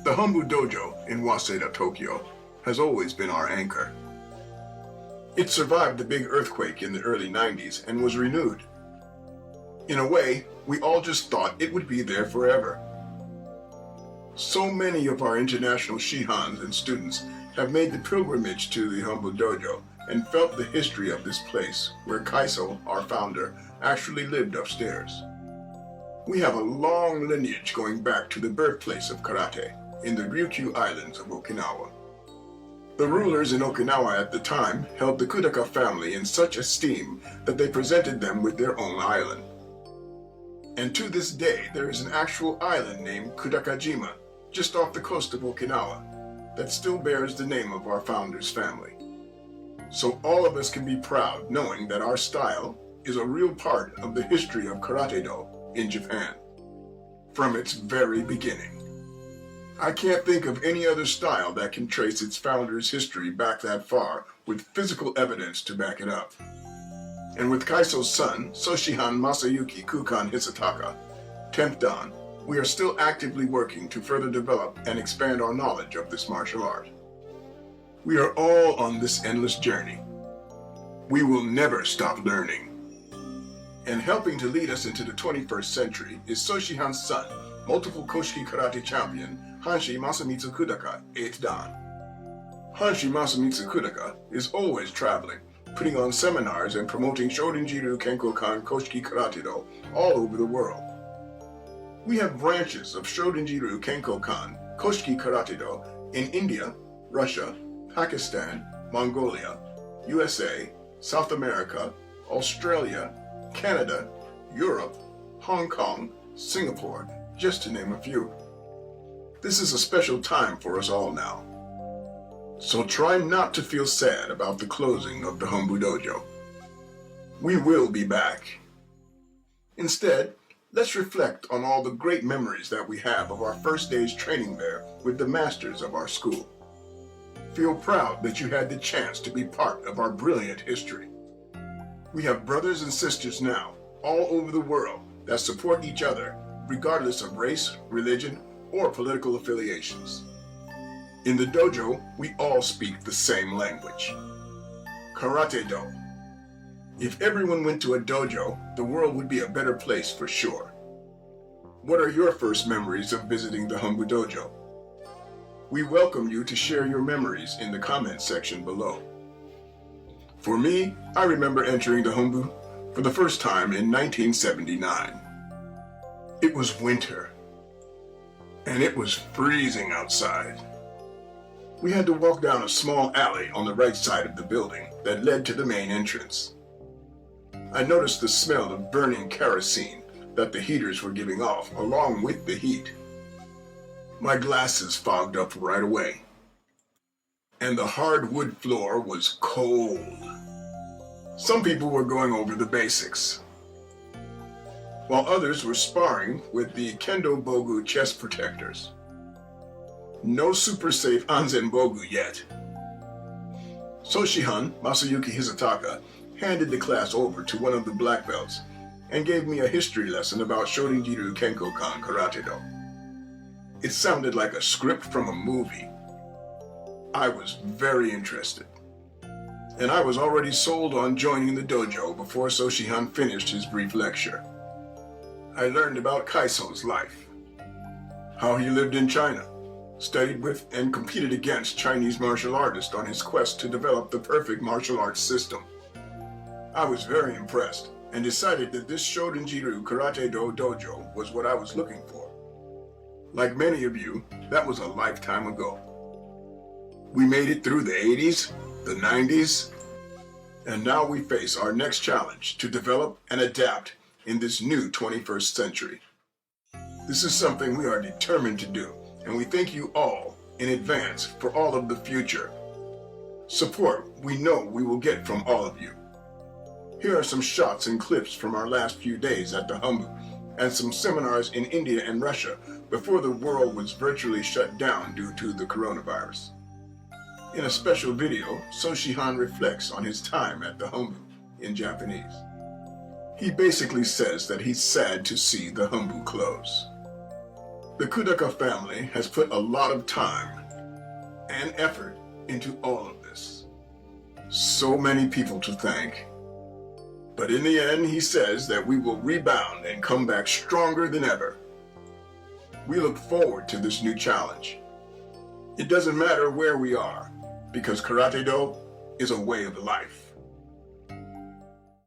The Hombu Dojo in Waseda, Tokyo, has always been our anchor. It survived the big earthquake in the early 90s and was renewed. In a way, we all just thought it would be there forever. So many of our international Shihans and students have made the pilgrimage to the Hombu Dojo and felt the history of this place where Kaiso, our founder, actually lived upstairs. We have a long lineage going back to the birthplace of karate in the Ryukyu Islands of Okinawa. The rulers in Okinawa at the time held the Kudaka family in such esteem that they presented them with their own island. And to this day, there is an actual island named Kudakajima, just off the coast of Okinawa, that still bears the name of our founder's family. So all of us can be proud knowing that our style is a real part of the history of Karate-Do in Japan, from its very beginning. I can't think of any other style that can trace its founder's history back that far with physical evidence to back it up. And with Kaiso's son, Soshihan Masayuki Kukan Hisataka, 10th Dan, we are still actively working to further develop and expand our knowledge of this martial art. We are all on this endless journey. We will never stop learning. And helping to lead us into the 21st century is Soshihan's son, multiple Koshiki Karate champion, Hanshi Masamitsu Kudaka, 8th Dan. Hanshi Masamitsu Kudaka is always traveling, putting on seminars and promoting Shorinjiryu Kenkokan Koshiki Karate-Do all over the world. We have branches of Shorinjiryu Kenkokan Koshiki Karate-Do in India, Russia, Pakistan, Mongolia, USA, South America, Australia, Canada, Europe, Hong Kong, Singapore, just to name a few. This is a special time for us all now. So try not to feel sad about the closing of the Hombu Dojo. We will be back. Instead, let's reflect on all the great memories that we have of our first day's training there with the masters of our school. Feel proud that you had the chance to be part of our brilliant history. We have brothers and sisters now, all over the world, that support each other, regardless of race, religion, or political affiliations. In the dojo, we all speak the same language. Karate-Do. If everyone went to a dojo, the world would be a better place for sure. What are your first memories of visiting the Hombu Dojo? We welcome you to share your memories in the comments section below. For me, I remember entering the Hombu for the first time in 1979. It was winter, and it was freezing outside. We had to walk down a small alley on the right side of the building that led to the main entrance. I noticed the smell of burning kerosene that the heaters were giving off along with the heat. My glasses fogged up right away, and the hardwood floor was cold. Some people were going over the basics, while others were sparring with the Kendo Bogu chest protectors. No super safe Anzen Bogu yet. Soshihan Masayuki Hisataka handed the class over to one of the black belts and gave me a history lesson about Shorinjiryu Kenkokan Karate-Do. It sounded like a script from a movie. I was very interested, and I was already sold on joining the dojo before Soshihan finished his brief lecture. I learned about Kaiso's life, how he lived in China, studied with and competed against Chinese martial artists on his quest to develop the perfect martial arts system. I was very impressed and decided that this Shorinjiryu Karate-Do dojo was what I was looking for. Like many of you, that was a lifetime ago. We made it through the 80s, the 90s, and now we face our next challenge to develop and adapt in this new 21st century. This is something we are determined to do, and we thank you all in advance for all of the future support we know we will get from all of you. Here are some shots and clips from our last few days at the Hombu and some seminars in India and Russia before the world was virtually shut down due to the coronavirus. In a special video, Soshihan reflects on his time at the Hombu in Japanese. He basically says that he's sad to see the Hombu close. The Kudaka family has put a lot of time and effort into all of this. So many people to thank. But in the end, he says that we will rebound and come back stronger than ever. We look forward to this new challenge. It doesn't matter where we are, because Karate-Do is a way of life.